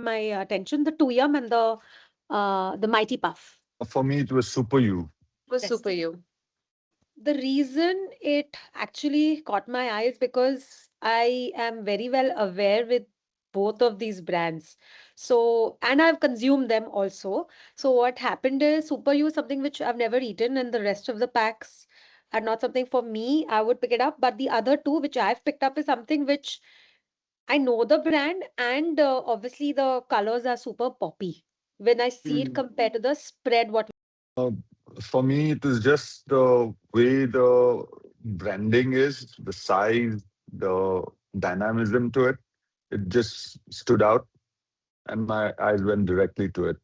my attention, the Tuyam and the Mighty Puff. For me, it was Super You. It was Yes. Super You. The reason it actually caught my eye is because I am very well aware with both of these brands. So, and I've consumed them also. So, what happened is Super U is something which I've never eaten, and the rest of the packs are not something for me. I would pick it up. But the other two, which I've picked up, is something which I know the brand, and obviously the colors are super poppy when I see it compared to the spread. What Uh, for me, it is just the way the branding is, the size, the dynamism to it. It just stood out, and my eyes went directly to it.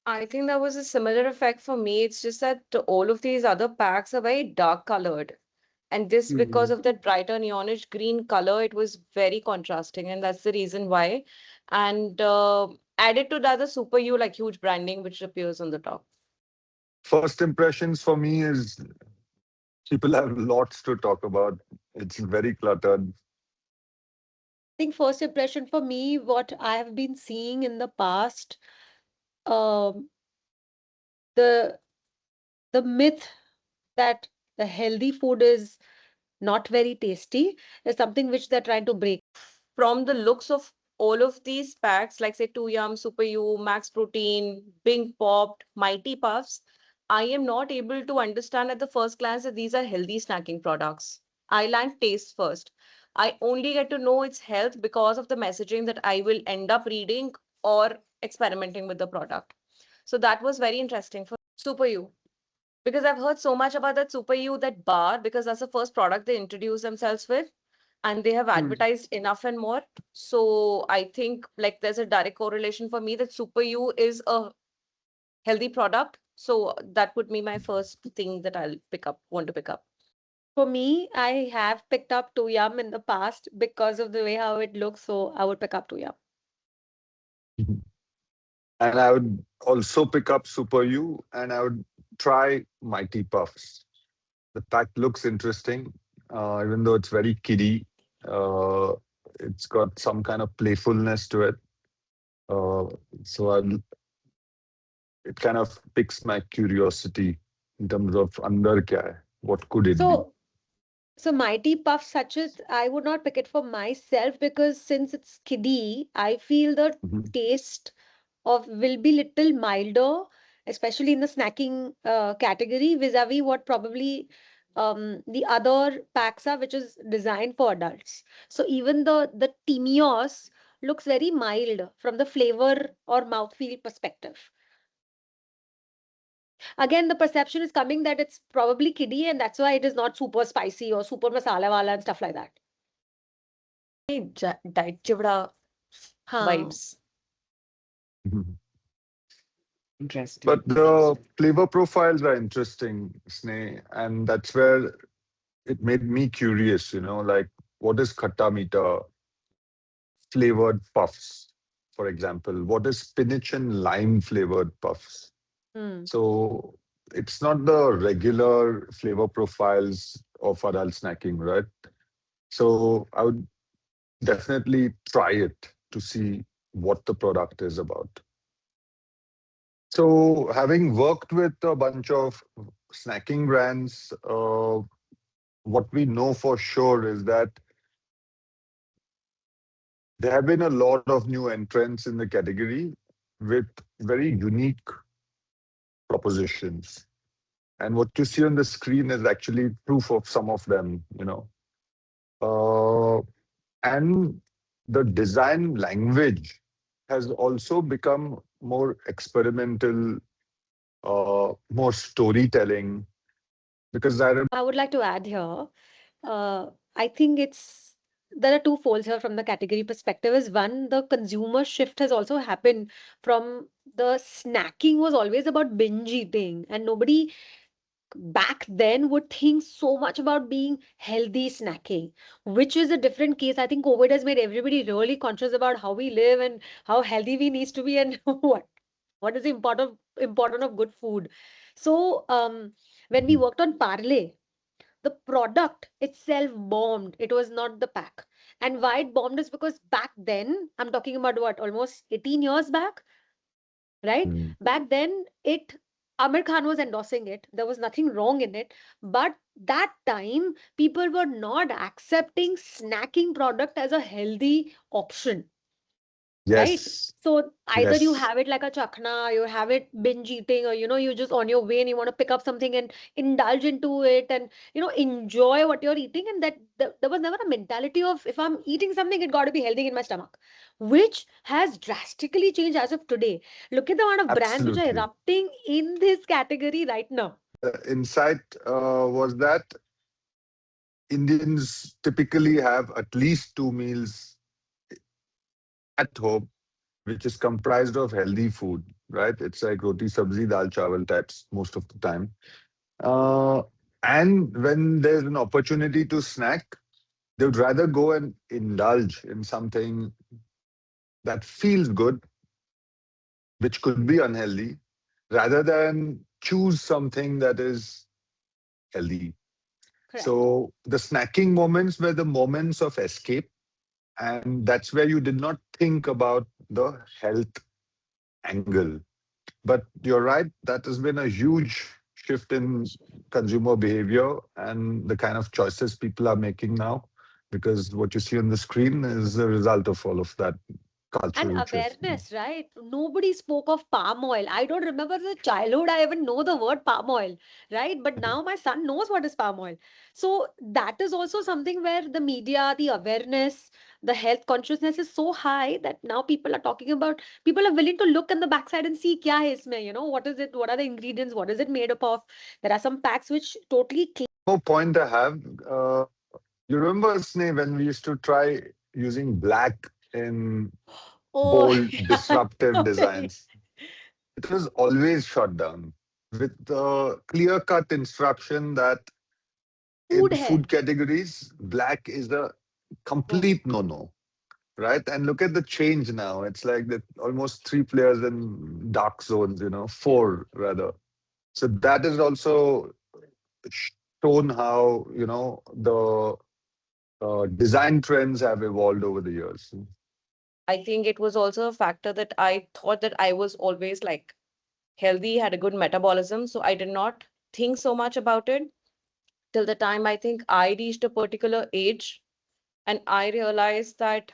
I think that was a similar effect for me. It's just that all of these other packs are very dark colored. And this, because of that brighter neonish green color, it was very contrasting. And that's the reason why. And added to that, the Super U, like huge branding, which appears on the top. First impressions for me is people have lots to talk about. It's very cluttered. I think first impression for me, what I have been seeing in the past, um, the the myth that the healthy food is not very tasty is something which they're trying to break. From the looks of all of these packs, like say 2 Yum, Super U, Max Protein, Bing Popped, Mighty Puffs, I am not able to understand at the first glance that these are healthy snacking products. I land taste first. I only get to know its health because of the messaging that I will end up reading or experimenting with the product. So that was very interesting for Super U. Because I've heard so much about that Super U, that bar, because that's the first product they introduced themselves with, and they have advertised enough and more. So I think like there's a direct correlation for me that Super U is a healthy product. So that would be my first thing that I'll want to pick up. For me, I have picked up Tuyam in the past because of the way how it looks, so I would pick up Tuyam. And I would also pick up Super U, and I would try Mighty Puffs. The pack looks interesting, even though it's very kiddie. Uh, it's got some kind of playfulness to it. Uh, so it kind of piques my curiosity in terms of under kya hai, what could it be? So Mighty Puff such as I would not pick it for myself because since it's kiddie, I feel the taste of will be little milder, especially in the snacking category, vis-a-vis what probably the other packs are, which is designed for adults. So even the Timios looks very mild from the flavor or mouthfeel perspective. Again, the perception is coming that it's probably kiddie and that's why it is not super spicy or super masala wala and stuff like that. Diet chivda vibes. Interesting. But the flavor profiles are interesting, Sneh, and that's where it made me curious, like what is khatta meeta flavored puffs, for example? What is spinach and lime flavored puffs? So it's not the regular flavor profiles of adult snacking, right? So I would definitely try it to see what the product is about. So having worked with a bunch of snacking brands, what we know for sure is that there have been a lot of new entrants in the category with very unique propositions. And what you see on the screen is actually proof of some of them, and the design language has also become more experimental, more storytelling. Because I would like to add here, I think there are two folds here from the category perspective. Is one, the consumer shift has also happened from the snacking was always about binge eating, and nobody back then would think so much about being healthy snacking, which is a different case. I think COVID has made everybody really conscious about how we live and how healthy we need to be and what is the important of good food. So when we worked on Parle, the product itself bombed. It was not the pack. And why it bombed is because back then, I'm talking about what, almost 18 years back, right? Mm. Back then, Amir Khan was endorsing it. There was nothing wrong in it. But that time, people were not accepting snacking product as a healthy option, right? Yes, So either you yes, have it like a chakna, you have it binge eating, or you just on your way and you want to pick up something and indulge into it and enjoy what you're eating. And there was never a mentality of if I'm eating something, it got to be healthy in my stomach, which has drastically changed as of today. Look at the amount of brands which are absolutely. erupting in this category right now. The insight was that Indians typically have at least two meals at home, which is comprised of healthy food, right? It's like roti, sabzi, dal, chawal types most of the time. Uh, and when there's an opportunity to snack, they would rather go and indulge in something that feels good, which could be unhealthy, rather than choose something that is healthy. Correct. So the snacking moments were the moments of escape, and that's where you did not think about the health angle. But you're right, that has been a huge shift in consumer behavior and the kind of choices people are making now, because what you see on the screen is a result of all of that And cultural shift. awareness, right? Nobody spoke of palm oil. I don't remember the childhood I even know the word palm oil, right? But now my son knows what is palm oil. So that is also something where the media, the awareness, the health consciousness is so high that now people are talking about, people are willing to look in the backside and see kya hai isme, what is it, what are the ingredients, what is it made up of. There are some packs which totally clean. More point I have, you remember, Sneh, when we used to try using black in Oh, bold, yeah, disruptive totally. designs? It was always shot down with the clear-cut instruction that Food in hai. food categories, black is a No. complete no-no, right? And look at the change now. It's like that almost three players in dark zones, four rather. So that is also shown how, the design trends have evolved over the years. I think it was also a factor that I thought that I was always like healthy, had a good metabolism. So I did not think so much about it till the time I think I reached a particular age and I realized that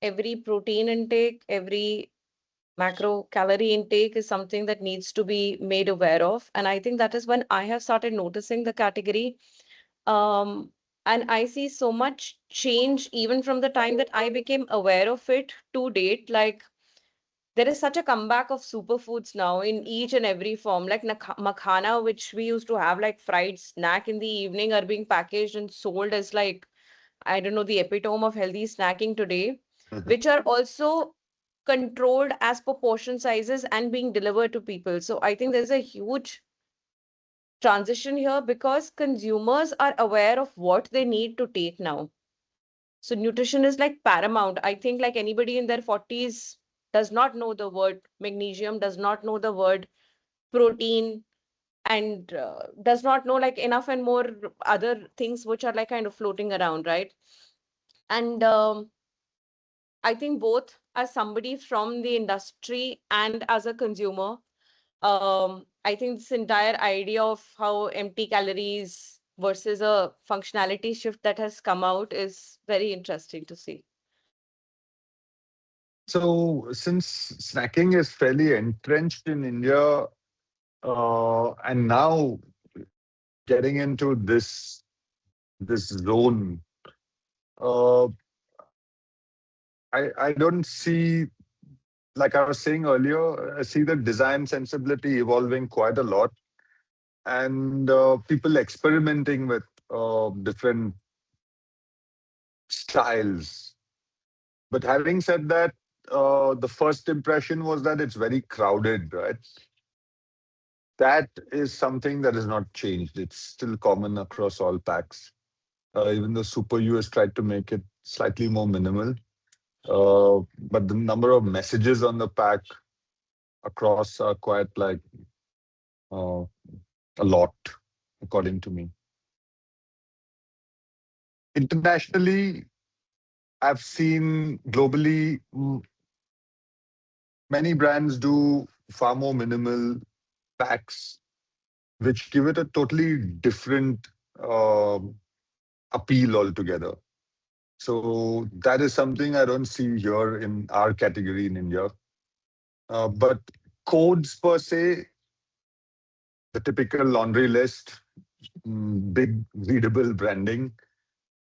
every protein intake, every macro calorie intake is something that needs to be made aware of. And I think that is when I have started noticing the category. Um, and I see so much change even from the time that I became aware of it to date. Like there is such a comeback of superfoods now in each and every form. Like makhana, which we used to have like fried snack in the evening, are being packaged and sold as like, I don't know, the epitome of healthy snacking today, which are also controlled as per portion sizes and being delivered to people. So I think there's a huge transition here because consumers are aware of what they need to take now. So nutrition is like paramount. I think like anybody in their 40s does not know the word magnesium, does not know the word protein, and does not know like enough and more other things which are like kind of floating around, right? And I think both as somebody from the industry and as a consumer, I think this entire idea of how empty calories versus a functionality shift that has come out is very interesting to see. So, since snacking is fairly entrenched in India, and now getting into this zone, uh, I don't see, like I was saying earlier, I see the design sensibility evolving quite a lot, and people experimenting with different styles. But having said that, the first impression was that it's very crowded, right? That is something that has not changed. It's still common across all packs. Even though Super U has tried to make it slightly more minimal. But the number of messages on the pack across are quite like uh, a lot, according to me. Internationally, I've seen globally many brands do far more minimal packs, which give it a totally different um appeal altogether. So that is something I don't see here in our category in India. But codes per se, the typical laundry list, big readable branding,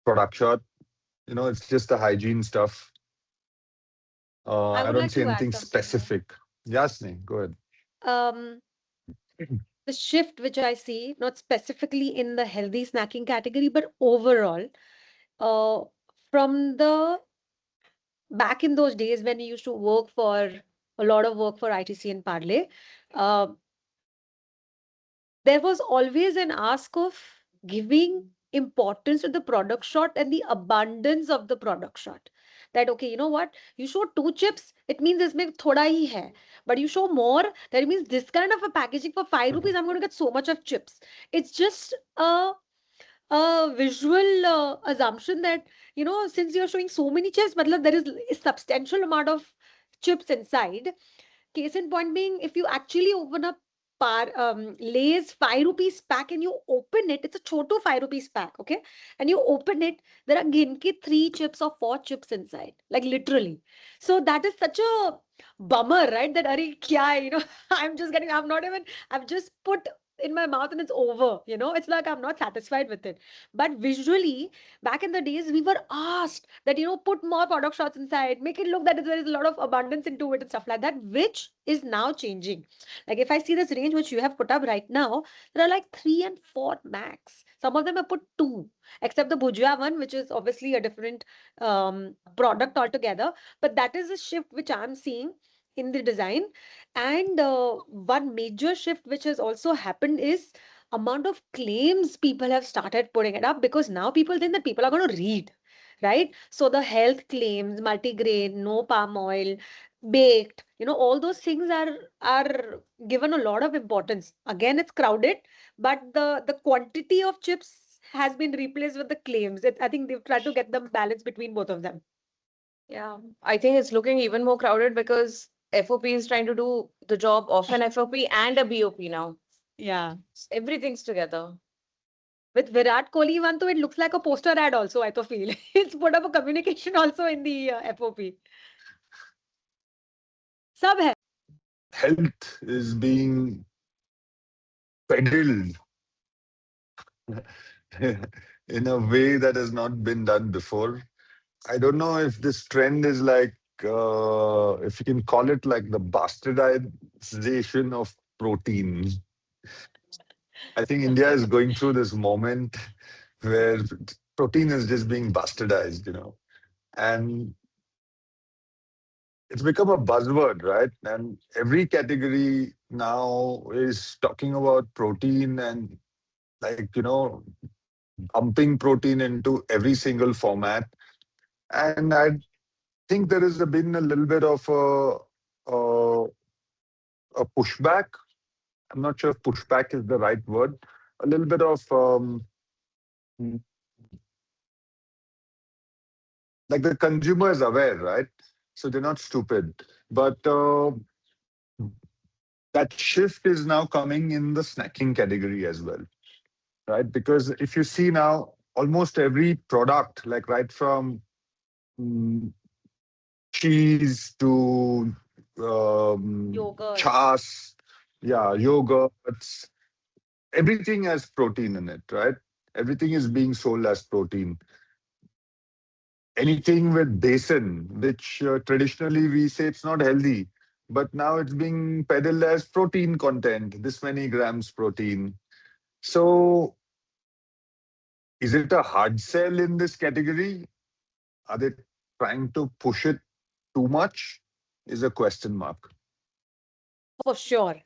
product shot, it's just the hygiene stuff. I I would don't like see to add anything something here. specific. Yasni, go ahead. Um, the shift which I see, not specifically in the healthy snacking category, but overall, uh, from the back in those days when we used to work for a lot of work for ITC and Parle, uh, there was always an ask of giving importance to the product shot and the abundance of the product shot. That okay, you know what? You show two chips, it means this mein thoda hi hai. But you show more, that means this kind of a packaging for 5 rupees, I'm going to get so much of chips. It's just a visual assumption that since you're showing so many chips, matlab there is a substantial amount of chips inside. Case in point being, if you actually open up Lay's 5 rupees pack and you open it, it's a chotu 5 rupees pack, okay? And you open it, there are ginke 3 chips or 4 chips inside, like literally. So that is such a bummer, right? That are kya hai, I've just put in my mouth and it's over, it's like I'm not satisfied with it. But visually, back in the days, we were asked that, put more product shots inside, make it look that there is a lot of abundance into it and stuff like that, which is now changing. Like if I see this range which you have put up right now, there are like 3 and 4 max. Some of them have put 2, except the Bhujia one, which is obviously a different product altogether. But that is a shift which I'm seeing in the design. And one major shift which has also happened is amount of claims people have started putting it up, because now people think that people are going to read, right? So the health claims, multigrain, no palm oil, baked, all those things are given a lot of importance. Again, it's crowded, but the quantity of chips has been replaced with the claims. I think they've tried to get the balance between both of them. Yeah, I think it's looking even more crowded because FOP is trying to do the job of an FOP and a BOP now. Yeah. Everything's together. With Virat Kohli one, though, it looks like a poster ad also, I to feel. It's put up a communication also in the FOP. Sab hai. Health is being peddled in a way that has not been done before. I don't know if this trend is like, if you can call it like the bastardization of protein. I think India is going through this moment where protein is just being bastardized. And it's become a buzzword, right? And every category now is talking about protein and like, dumping protein into every single format. And I think there has been a little bit of a pushback. I'm not sure if pushback is the right word. A little bit of like the consumer is aware, right? So they're not stupid. But that shift is now coming in the snacking category as well, right? Because if you see now, almost every product, like right from mm, cheese to Yogurt. chas, yeah, yogurts, everything has protein in it, right? Everything is being sold as protein. Anything with besan, which traditionally we say it's not healthy, but now it's being peddled as protein content, this many grams protein. So is it a hard sell in this category? Are they trying to push it too much? Is a question mark. For sure.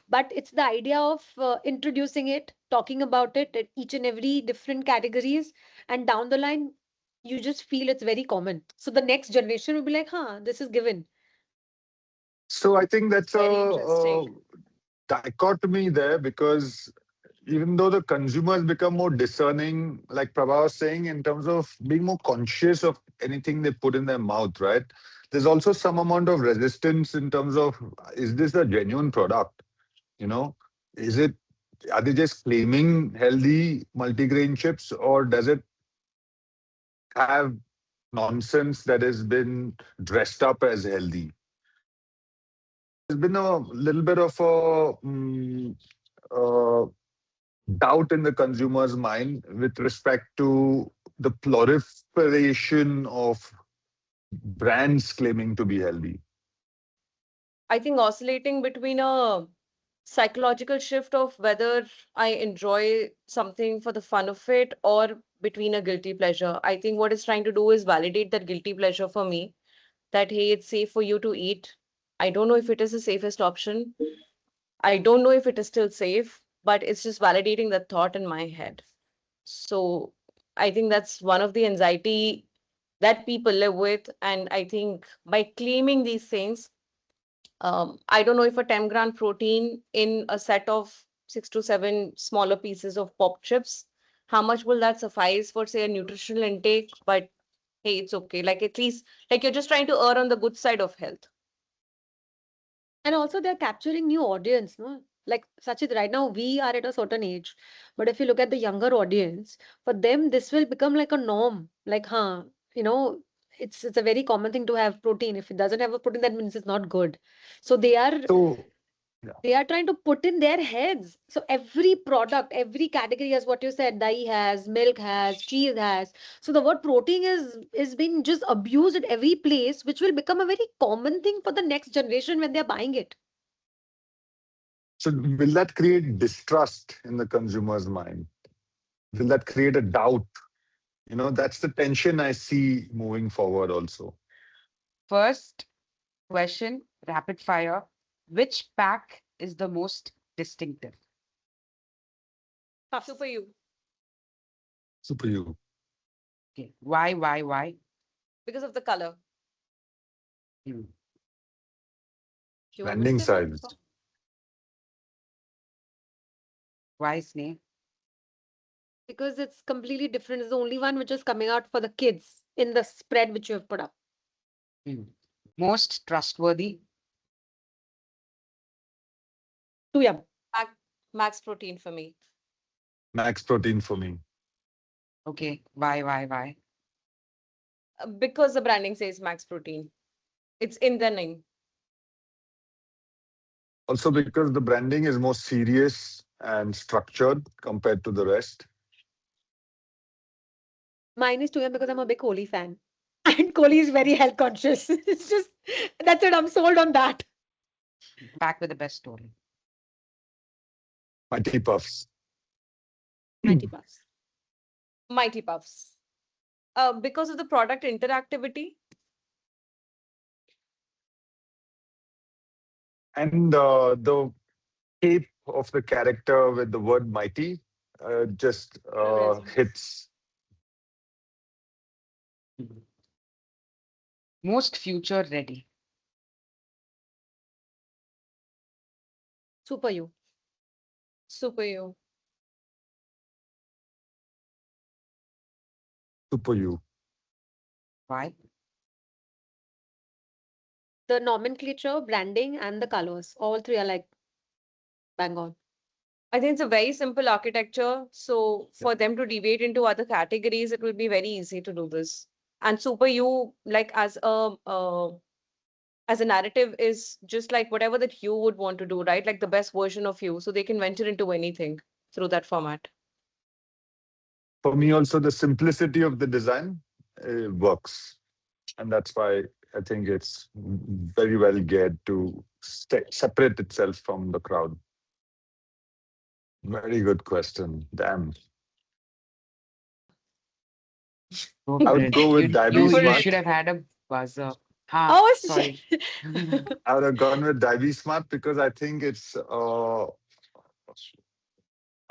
But it's the idea of introducing it, talking about it at each and every different categories, and down the line, you just feel it's very common. So the next generation will be like, huh, this is given. So I think that's Very a interesting. dichotomy there because even though the consumers become more discerning, like Prabha was saying, in terms of being more conscious of anything they put in their mouth, right? There's also some amount of resistance in terms of, is this a genuine product? You know, is it, are they just claiming healthy multigrain chips, or does it have nonsense that has been dressed up as healthy? There's been a little bit of a uh, doubt in the consumer's mind with respect to the proliferation of brands claiming to be healthy. I think oscillating between a psychological shift of whether I enjoy something for the fun of it or between a guilty pleasure. I think what it's trying to do is validate that guilty pleasure for me, that hey, it's safe for you to eat. I don't know if it is the safest option. I don't know if it is still safe, but it's just validating that thought in my head. So I think that's one of the anxiety that people live with. And I think by claiming these things, I don't know if a 10-gram protein in a set of 6 to 7 smaller pieces of pop chips, how much will that suffice for, say, a nutritional intake? But hey, it's okay. Like at least, like you're just trying to err on the good side of health. And also they're capturing new audience, no? Like Sachit, right now we are at a certain age, but if you look at the younger audience, for them this will become like a norm. Like, you know, it's a very common thing to have protein. If it doesn't have a protein, that means it's not good. So So, yeah. they are trying to put in their heads. So every product, every category has what you said, dahi has, milk has, cheese has. So the word protein is being just abused at every place, which will become a very common thing for the next generation when they're buying it. So will that create distrust in the consumer's mind? Will that create a doubt? You know, that's the tension I see moving forward also. First question, rapid fire. Which pack is the most distinctive? Super you. Super you. Okay. Why? Because of the color. Hmm. You want me to Branding say mine? size. Why, Sneh? Because it's completely different. It's the only one which is coming out for the kids in the spread which you have put up. Hmm. Most trustworthy? Too yum. Max protein for me. Max protein for me. Okay. Why? Because the branding says max protein. It's in the name. Also because the branding is more serious and structured compared to the rest. Mine is too yum because I'm a big Kohli fan. And Kohli is very health conscious. It's just, that's it. I'm sold on that. Pack with the best story. Mighty Puffs. 90 bucks. Mighty Puffs. Because of the product interactivity. And the shape of the character with the word mighty just hits. Most future ready. Super you. Super you. Super you. Why? The nomenclature, branding, and the colors. All three are like bang on. I think it's a very simple architecture. So for them to deviate into other categories, it will be very easy to do this. And super you, like as a narrative, is just like whatever that you would want to do, right? Like the best version of you. So they can venture into anything through that format. For me, also, the simplicity of the design works. And that's why I think it's very well geared to separate itself from the crowd. Very good question. Damn. Go I for would it. go with Go Diaby for You it. should Smart. have had a buzzer. Oh, Sorry. I would have gone with Diaby Smart because I think it's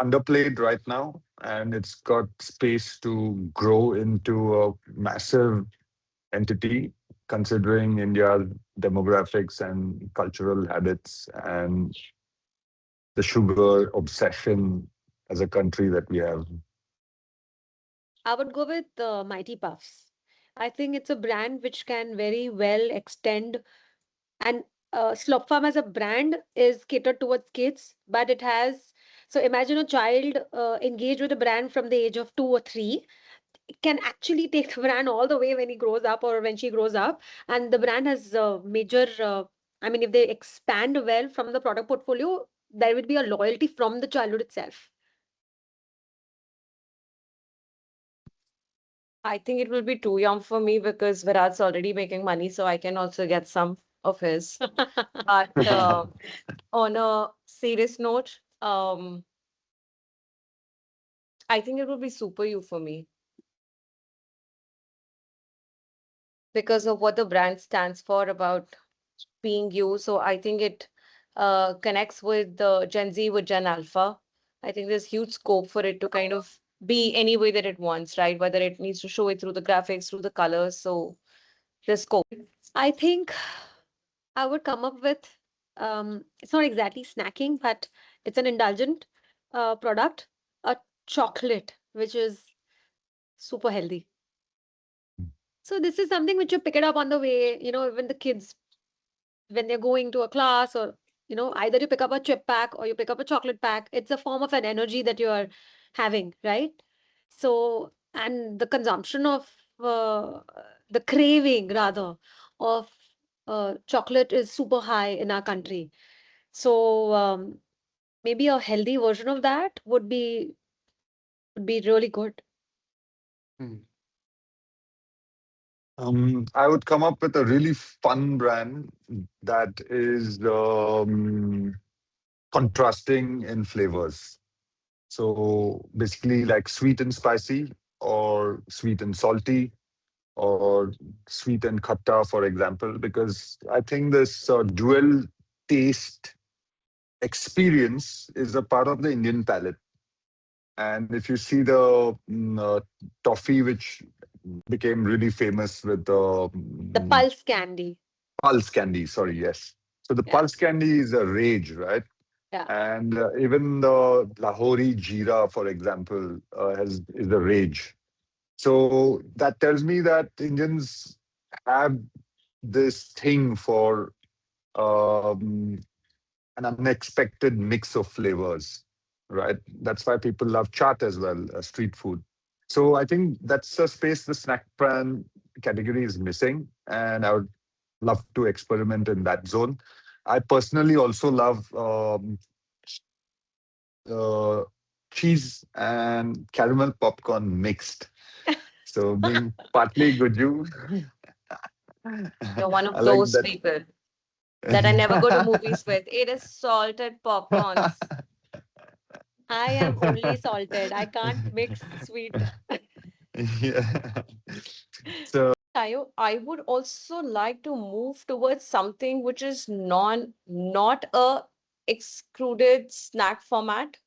underplayed right now and it's got space to grow into a massive entity considering India's demographics and cultural habits and the sugar obsession as a country that we have. I would go with Mighty Puffs. I think it's a brand which can very well extend, and Slop Farm as a brand is catered towards kids, but it has, so imagine a child engaged with a brand from the age of 2 or 3. It can actually take the brand all the way when he grows up or when she grows up, and the brand has major. I mean, if they expand well from the product portfolio, there will be a loyalty from the childhood itself. I think it will be too young for me because Virat's already making money, so I can also get some of his. But on a serious note, I think it would be Super You for me because of what the brand stands for about being you. So I think it connects with the Gen Z, with Gen Alpha. I think there's huge scope for it to kind of be any way that it wants, right? Whether it needs to show it through the graphics, through the colors. So there's scope. I think I would come up with, it's not exactly snacking, but it's an indulgent product, a chocolate, which is super healthy. So this is something which you pick it up on the way, when the kids, when they're going to a class, or, either you pick up a chip pack or you pick up a chocolate pack. It's a form of an energy that you are having, right? So, and the consumption of, the craving rather, of chocolate is super high in our country. So maybe a healthy version of that would be really good. Hmm. I would come up with a really fun brand that is contrasting in flavors. So basically, like sweet and spicy, or sweet and salty, or sweet and khatta, for example, because I think this dual taste experience is a part of the Indian palate. And if you see the toffee, which became really famous with the The pulse candy. pulse candy, sorry, yes. So the Yeah, pulse candy is a rage, right? yeah. And even the Lahori Jeera, for example, is a rage. So that tells me that Indians have this thing for um, an unexpected mix of flavors, right? That's why people love chaat as well, street food. So I think that's a space the snack brand category is missing, and I would love to experiment in that zone. I personally also love uh, cheese and caramel popcorn mixed. So being partly Guju, You're one I of like those that. people that I never go to movies with. It is salted popcorns. I am only salted. I can't mix sweet. Yeah. So I would also like to move towards something which is not a excluded snack format.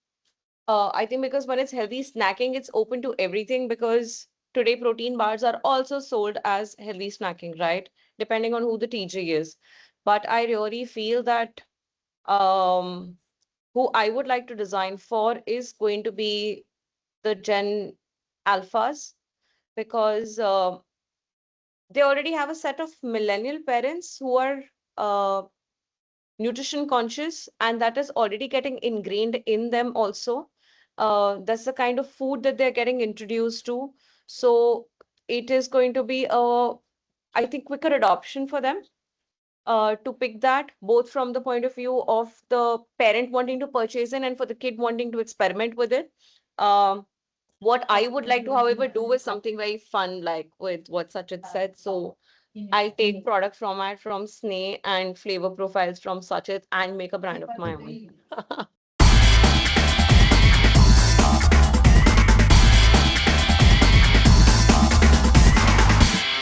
I think because when it's healthy snacking, it's open to everything because today protein bars are also sold as healthy snacking, right? Depending on who the TG is. But I really feel that um, who I would like to design for is going to be the Gen Alphas because they already have a set of millennial parents who are uh, nutrition conscious, and that is already getting ingrained in them also. That's the kind of food that they're getting introduced to. So it is going to be a, I think, quicker adoption for them to pick that, both from the point of view of the parent wanting to purchase it and for the kid wanting to experiment with it. Um, what I would like to, however, do is something very fun, like with what Sachit said. So I'll take product format from Sneh and flavor profiles from Sachit and make a brand of my own.